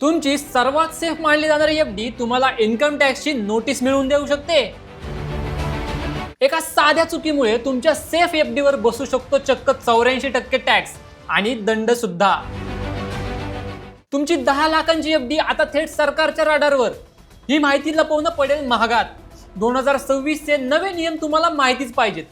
तुमची सर्वात सेफ मानली जाणारी एफडी तुम्हाला इन्कम टॅक्सची नोटीस मिळवून देऊ शकते। एका साध्या चुकीमुळे तुमच्या सेफ एफडीवर बसू शकतो चक्क 84% टॅक्स आणि दंड सुद्धा। तुमची 10 लाखांची एफडी आता थेट सरकारच्या राडारवर। ही माहिती लपवणं पडेल महागात। 2026 चे नवे नियम तुम्हाला माहितीच पाहिजेत।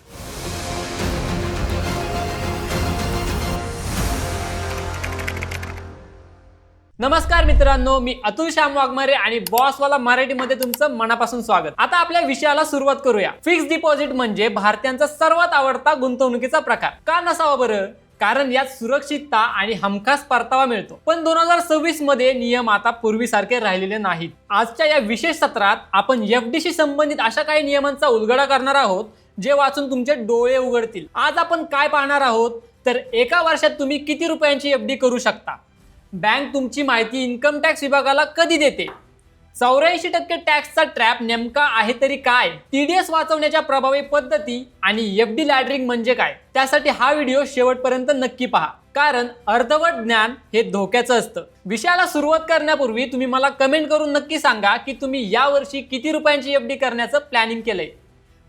नमस्कार मित्रांनो, मी अतुल श्याम वाघमारे आणि बॉसवाला मराठीमध्ये तुमचं मनापासून स्वागत। आता आपल्या विषयाला सुरुवात करूया। फिक्स डिपॉझिट म्हणजे भारतीयांचा सर्वात आवडता गुंतवणुकीचा प्रकार का नसावा बरं? कारण यात सुरक्षितता आणि हमखास परतावा मिळतो। पण 2026 मध्ये नियम आता पूर्वीसारखे राहिलेले नाहीत। आजच्या या विशेष सत्रात आपण एफडीशी संबंधित अशा काही नियमांचा उलगडा करणार आहोत जे वाचून तुमचे डोळे उघडतील। आज आपण काय पाहणार आहोत तर एका वर्षात तुम्ही किती रुपयांची एफडी करू शकता, बँक तुमची माहिती इन्कम टॅक्स विभागाला कधी देते, 84% टॅक्सचा ट्रॅप नेमका आहे तरी काय, टीडीएस वाचवण्याच्या प्रभावी पद्धती आणि एफडी लॅडरिंग म्हणजे काय। त्यासाठी हा व्हिडिओ शेवटपर्यंत नक्की पहा, कारण अर्धवट ज्ञान हे धोक्याचं असतं। विषयाला सुरुवात करण्यापूर्वी तुम्ही मला कमेंट करून नक्की सांगा की तुम्ही यावर्षी किती रुपयांची एफडी करण्याचं प्लॅनिंग केलंय,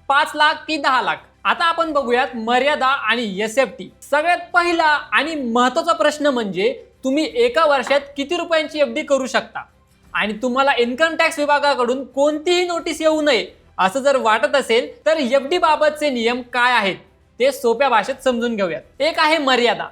5 लाख की 10 लाख। आता आपण बघूयात मर्यादा आणि एसएफटी। सगळ्यात पहिला आणि महत्त्वाचा प्रश्न म्हणजे तुम्ही एका वर्षात किती रुपयांची एफडी करू शकता आणि तुम्हाला इन्कम टॅक्स विभागाकडून कोणतीही नोटीस येऊ नये असं जर वाटत असेल तर एफडी बाबतचे नियम काय आहेत ते सोप्या भाषेत समजून घेऊयात। एक आहे मर्यादा।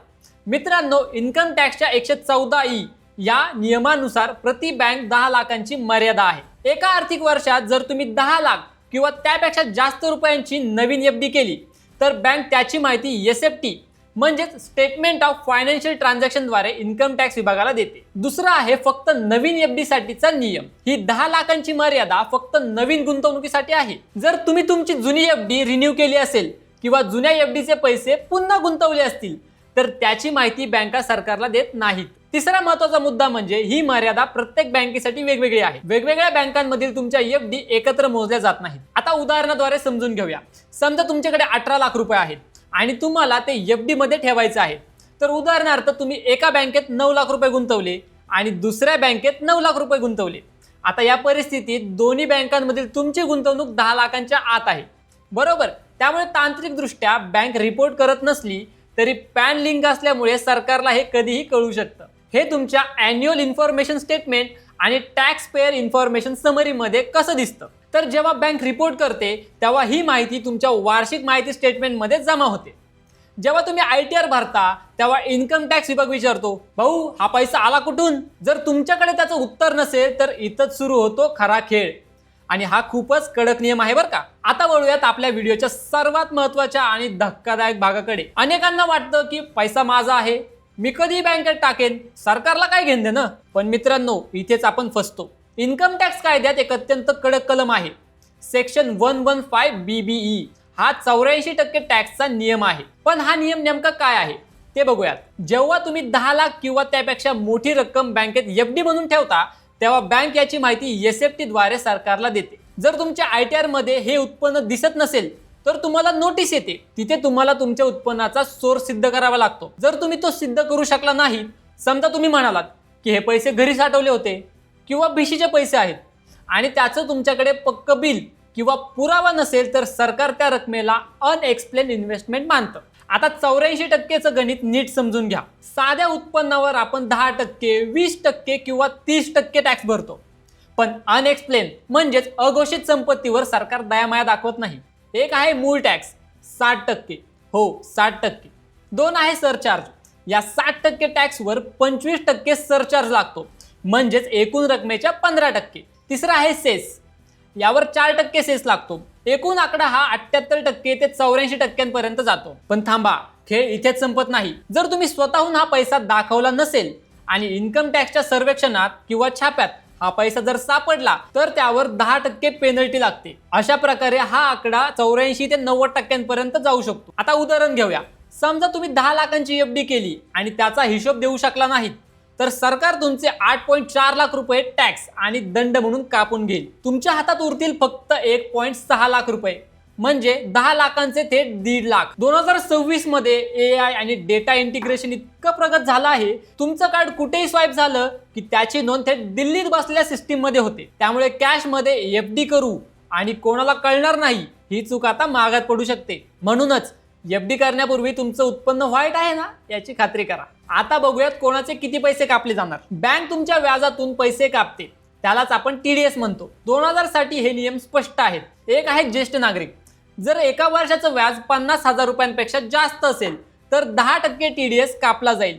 मित्रांनो, इन्कम टॅक्सच्या 114E या नियमानुसार प्रति बँक 10 लाखांची मर्यादा आहे। एका आर्थिक वर्षात जर तुम्ही 10 लाख किंवा त्यापेक्षा जास्त रुपयांची नवीन एफडी केली तर बँक त्याची माहिती एसएफटी म्हणजे स्टेटमेंट ऑफ फायनान्शियल ट्रान्झॅक्शन द्वारे इन्कम टॅक्स विभागाला देते। दुसरा आहे फक्त नवीन एफडी साठीचा नियम। ही 10 लाखांची मर्यादा फक्त नवीन गुंतवणुकीसाठी आहे। जर तुम्ही तुमची जुनी एफडी रिन्यू केली असेल किंवा जुन्या एफडीचे पैसे पुन्हा गुंतवले असतील तर त्याची माहिती बँका सरकारला देत नाहीत। तिसरा महत्त्वाचा मुद्दा म्हणजे ही मर्यादा प्रत्येक बँकेसाठी वेगवेगळी आहे। वेगवेगळ्या बँकांमधील तुमच्या एफडी एकत्र मोजल्या जात नाहीत। आता उदाहरणाद्वारे समजून घेऊया। समजा तुमच्याकडे 18 लाख रुपये आहेत आणि तुम्हाला ते एफडी मध्ये ठेवायचे आहे, तर उदाहरणार्थ तुम्ही एका बँकेत 9 लाख रुपये गुंतवले आणि दुसऱ्या बँकेत 9 लाख रुपये गुंतवले। आता या परिस्थितीत दोन्ही बँकांमधील तुमची गुंतवणूक 10 लाखांच्या आत आहे, बरोबर? त्यामुळे तांत्रिकदृष्ट्या बँक रिपोर्ट करत नसली तरी पॅन लिंक असल्यामुळे सरकारला हे कधीही कळू शकतं। हे तुमच्या अॅन्युअल इन्फॉर्मेशन स्टेटमेंट आणि टॅक्स पेयर इन्फॉर्मेशन समरी मध्ये कसं दिसतं तर जेव्हा बँक रिपोर्ट करते तेव्हा ही माहिती तुमच्या वार्षिक माहिती स्टेटमेंट मध्ये जमा होते। जेव्हा तुम्ही ITR भरता तेव्हा इन्कम टॅक्स विभाग विचारतो, भाऊ हा पैसा आला कुठून? जर तुमच्याकडे त्याचं उत्तर नसेल तर इथंच सुरू होतो खरा खेळ आणि हा खूपच कडक नियम आहे बरं का। आता वळूयात आपल्या व्हिडिओच्या सर्वात महत्त्वाच्या आणि धक्कादायक भागाकडे। अनेकांना वाटतं की पैसा माझा आहे, मी कधी बँकेत टाकेन, सरकारला काय घेणं देणं। पण मित्रांनो, इथेच आपण फसतो। इन्कम टॅक्स कायद्यात एक अत्यंत कडक कलम आहे, सेक्शन 115 BBE। हा 84% टॅक्सचा नियम आहे। पण हा नियम नेमका काय आहे ते बघूयात। जेव्हा तुम्ही 10 लाख किंवा त्यापेक्षा मोठी रक्कम बँकेत एफडी म्हणून ठेवता तेव्हा बँक याची माहिती एसएफटी द्वारे सरकारला देते। जर तुमच्या ITR मध्ये हे उत्पन्न दिसत नसेल तर तुम्हाला नोटीस येते। तिथे तुम्हाला तुमच्या उत्पन्नाचा सोर्स सिद्ध करावा लागतो। जर तुम्ही तो सिद्ध करू शकला नाही, समजा तुम्ही म्हणालात की हे पैसे घरी साठवले होते किंवा भिशीचे पैसे आहेत आणि त्याचं तुमच्याकडे पक्क बिल किंवा पुरावा नसेल तर सरकार त्या रकमेला अनएक्सप्लेन इन्व्हेस्टमेंट मानतं। आता 84%चं गणित नीट समजून घ्या। साध्या उत्पन्नावर आपण 10%, 20% किंवा 30% टॅक्स भरतो, पण अनएक्सप्लेन म्हणजेच अघोषित संपत्तीवर सरकार दयामाया दाखवत नाही। एक आहे मूळ टॅक्स 60%, हो 60%। दोन आहे सरचार्ज। या 60% टॅक्सवर 25% सरचार्ज लागतो, म्हणजेच एकूण रकमेच्या 15%। तिसरा आहे सेस, यावर 4% सेस लागतो। एकूण आकडा हा 78% ते 84% जातो। पण थांबा, खेळ इथेच संपत नाही। जर तुम्ही स्वतःहून हा पैसा दाखवला नसेल आणि इन्कम टॅक्सच्या सर्वेक्षणात किंवा छाप्यात हा पैसा जर सापडला तर त्यावर 10% पेनल्टी लागते। अशा प्रकारे हा आकडा 84 ते 90% पर्यंत जाऊ शकतो। आता उदाहरण घेऊया। समजा तुम्ही 10 लाखांची एफडी केली आणि त्याचा हिशोब देऊ शकला नाहीत तर सरकार तुमचे 8.4 लाख रुपये टॅक्स आणि दंड म्हणून कापून घेईल। तुमच्या हातात उरतील फक्त 1.6 लाख रुपये। म्हणजे 10 लाखांचे थेट 1.5 लाख. 2026 मध्ये AI आणि डेटा इंटिग्रेशन इतकं प्रगत झालं आहे, तुमचं कार्ड कुठेही स्वाईप झालं की त्याची नोंद थेट दिल्लीत बसलेल्या सिस्टीम मध्ये होते. त्यामुळे कॅश मध्ये FD करू आणि कोणाला कळणार नाही ही चूक आता मागात पडू शकते. म्हणूनच FD करण्यापूर्वी तुमचं उत्पन्न वाईट आहे ना याची खात्री करा. आता बघूयात कोणाचे किती पैसे कापले जाणार. बँक तुमच्या व्याजातून पैसे कापते, त्यालाच आपण TDS म्हणतो. 2000 साठी हे नियम स्पष्ट आहेत. एक आहे ज्येष्ठ नागरिक. जर एका वर्षाचं व्याज 50,000 रुपयांपेक्षा जास्त असेल तर 10% TDS कापला जाईल.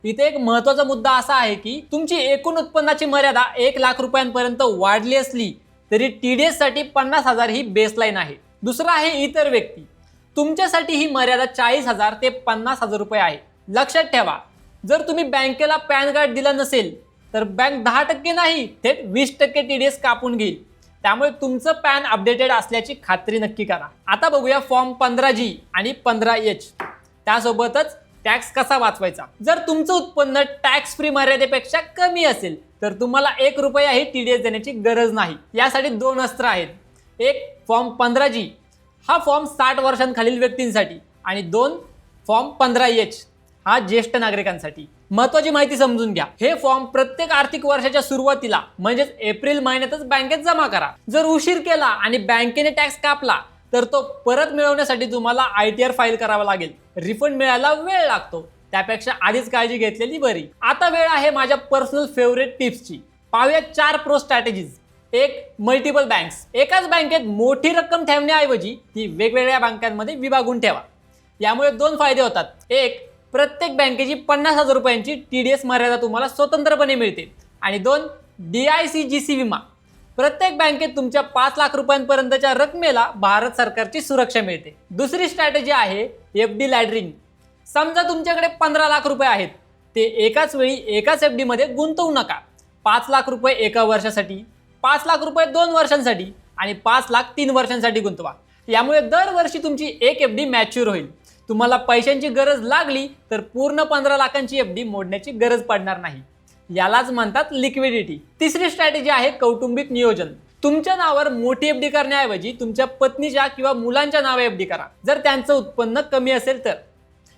इथे एक महत्त्वाचा मुद्दा असा आहे की तुमची एकूण उत्पन्नाची मर्यादा 1 लाख रुपयांपर्यंत वाढली असली तरी TDS साठी 50,000 ही बेसलाईन आहे. दुसरं आहे इतर व्यक्ती. तुमच्यासाठी ही मर्यादा 40,000 ते 50,000 रुपये आहे. लक्षात ठेवा, जर तुम्ही बँकेला पॅन कार्ड दिला नसेल तर बँक 10% नाही थेट 20% TDS कापून घेईल. त्यामुळे तुमचं पॅन अपडेटेड असल्याची खात्री नक्की करा. आता बघूया फॉर्म 15G आणि 15H, त्यासोबतच टॅक्स कसा वाचवायचा. जर तुमचं उत्पन्न टॅक्स फ्री मर्यादेपेक्षा कमी असेल तर तुम्हाला 1 रुपयाही TDS देण्याची गरज नाही. यासाठी 2 अस्त्र आहेत. एक फॉर्म 15G, हा फॉर्म 60 वर्षांखालील व्यक्तींसाठी, आणि 2 फॉर्म 15H, हा ज्येष्ठ नागरिकांसाठी. महत्त्वाची माहिती समजून घ्या. हे फॉर्म प्रत्येक आर्थिक वर्षाच्या सुरुवातीला म्हणजेच एप्रिल महिन्यातच बँकेत जमा करा. जर उशीर केला आणि बँकेने टॅक्स कापला तर तो परत मिळवण्यासाठी तुम्हाला ITR फाईल करावा लागेल. रिफंड मिळायला वेळ लागतो. त्यापेक्षा आधीच काळजी घेतलेली बरी. आता वेळ आहे माझ्या पर्सनल फेवरेट टिप्सची. पाहूया 4 प्रो स्ट्रॅटेजीज. एक, मल्टिपल बँक्स. एकाच बँकेत मोठी रक्कम ठेवण्याऐवजी ती वेगवेगळ्या बँकांमध्ये विभागून ठेवा. यामुळे 2 फायदे होतात. एक, प्रत्येक बँकेची 50,000 रुपयांची TDS मर्यादा तुम्हाला स्वतंत्रपणे मिळते. आणि 2, DICGC विमा. प्रत्येक बँकेत तुमच्या 5 लाख रुपयांपर्यंतच्या रकमेला भारत सरकारची सुरक्षा मिळते. दुसरी स्ट्रॅटेजी आहे FD लॅडरिंग. समजा तुमच्याकडे 15 लाख रुपये आहेत, ते एकाच वेळी एकाच FD मध्ये गुंतवू नका. 5 लाख रुपये एका वर्षासाठी, 5 लाख रुपये 2 वर्षांसाठी आणि 5 लाख 3 वर्षांसाठी गुंतवा. यामुळे दरवर्षी तुमची एक FD मॅच्युअर होईल. तुम्हाला पैशांची गरज लागली तर पूर्ण 15 लाखांची FD मोडण्याची गरज पडणार नाही. यालाच म्हणतात लिक्विडिटी. तिसरी स्ट्रॅटेजी आहे कौटुंबिक नियोजन. तुमच्या नावावर मोठी FD करण्याऐवजी तुमच्या पत्नीच्या किंवा मुलांच्या नावे FD करा, जर त्यांचं उत्पन्न कमी असेल तर.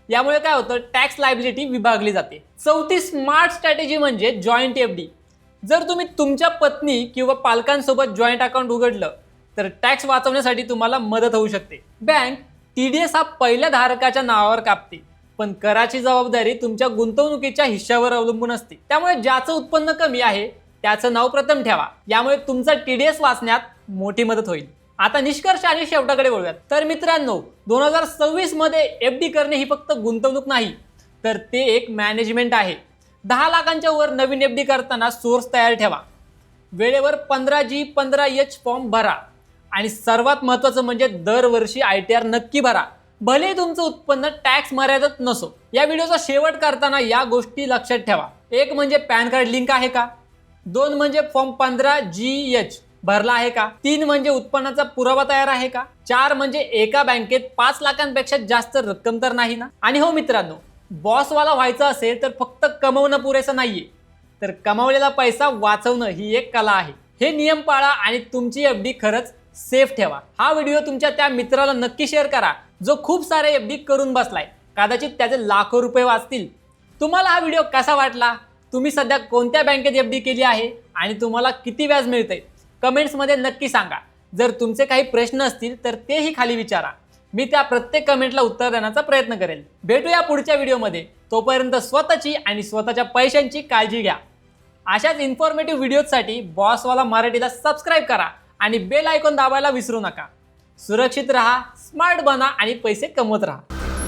यामुळे काय होतं, टॅक्स लायबिलिटी विभागली जाते. चौथी स्मार्ट स्ट्रॅटेजी म्हणजे जॉईंट FD. जर तुम्ही तुमच्या पत्नी किंवा पालकांसोबत जॉईंट अकाउंट उघडलं तर टॅक्स वाचवण्यासाठी तुम्हाला मदत होऊ शकते. बँक TDS हा पहिल्या धारकाच्या नावावर कापते, पण कराची जबाबदारी तुमच्या गुंतवणुकीच्या हिश्श्यावर अवलंबून असते. त्यामुळे ज्याचं उत्पन्न कमी आहे त्याचं नाव प्रथम ठेवा. यामुळे तुमचा TDS वाचण्यात मोठी मदत होईल. आता निष्कर्ष आणि शेवटाकडे वळूयात. तर मित्रांनो, 2026 मध्ये FD करणे ही फक्त गुंतवणूक नाही तर ते एक मॅनेजमेंट आहे. 10 लाखांच्या वर नवीन FD करताना सोर्स तयार ठेवा. वेळेवर 15G 15H फॉर्म भरा आणि सर्वात महत्त्वाचं म्हणजे दरवर्षी ITR नक्की भरा, भले तुमचं उत्पन्न टॅक्स मर्यादेत नसो. या व्हिडिओचा शेवट करताना या गोष्टी लक्षात ठेवा. एक म्हणजे पॅन कार्ड लिंक आहे का, 2 म्हणजे फॉर्म 15GH भरला आहे का, 3 म्हणजे उत्पन्नाचा पुरावा तयार आहे का, 4 म्हणजे एका बँकेत 5 लाखांपेक्षा जास्त रक्कम तर नाही ना. आणि हो मित्रांनो, बॉसवाला व्हायचं असेल तर फक्त कमवणं पुरेसं नाहीये, तर कमावलेला पैसा वाचवणं ही एक कला आहे. हे नियम पाळा आणि तुमची FD खरंच सेफ ठेवा. हा व्हिडिओ तुमच्या त्या मित्राला नक्की शेअर करा जो खूप सारे FD करून बसलाय. कदाचित त्याचे लाखो रुपये वाचतील. तुम्हाला हा व्हिडिओ कसा वाटला, तुम्ही सध्या कोणत्या बँकेत FD केली आहे आणि तुम्हाला किती व्याज मिळतंय, कमेंट्समध्ये नक्की सांगा. जर तुमचे काही प्रश्न असतील तर तेही खाली विचारा. मी त्या प्रत्येक कमेंटला उत्तर देण्याचा प्रयत्न करेल. भेटूया पुढच्या व्हिडिओमध्ये. तोपर्यंत स्वतःची आणि स्वतःच्या पैशांची काळजी घ्या. अशाच इन्फॉर्मेटिव्ह व्हिडिओसाठी बॉसवाला मराठीला सबस्क्राईब करा आणि बेल आयकॉन दाबायला विसरू नका. सुरक्षित रहा, स्मार्ट बना आणि पैसे कमवत राहा.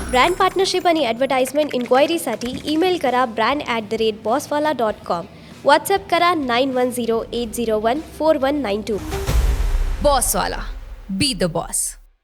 ब्रँड पार्टनरशिप आणि ॲडव्हर्टाइजमेंट इन्क्वायरीसाठी ईमेल करा brand@bosswala.com. व्हॉट्सअप करा 9108014192. बॉसवाला, बी द बॉस.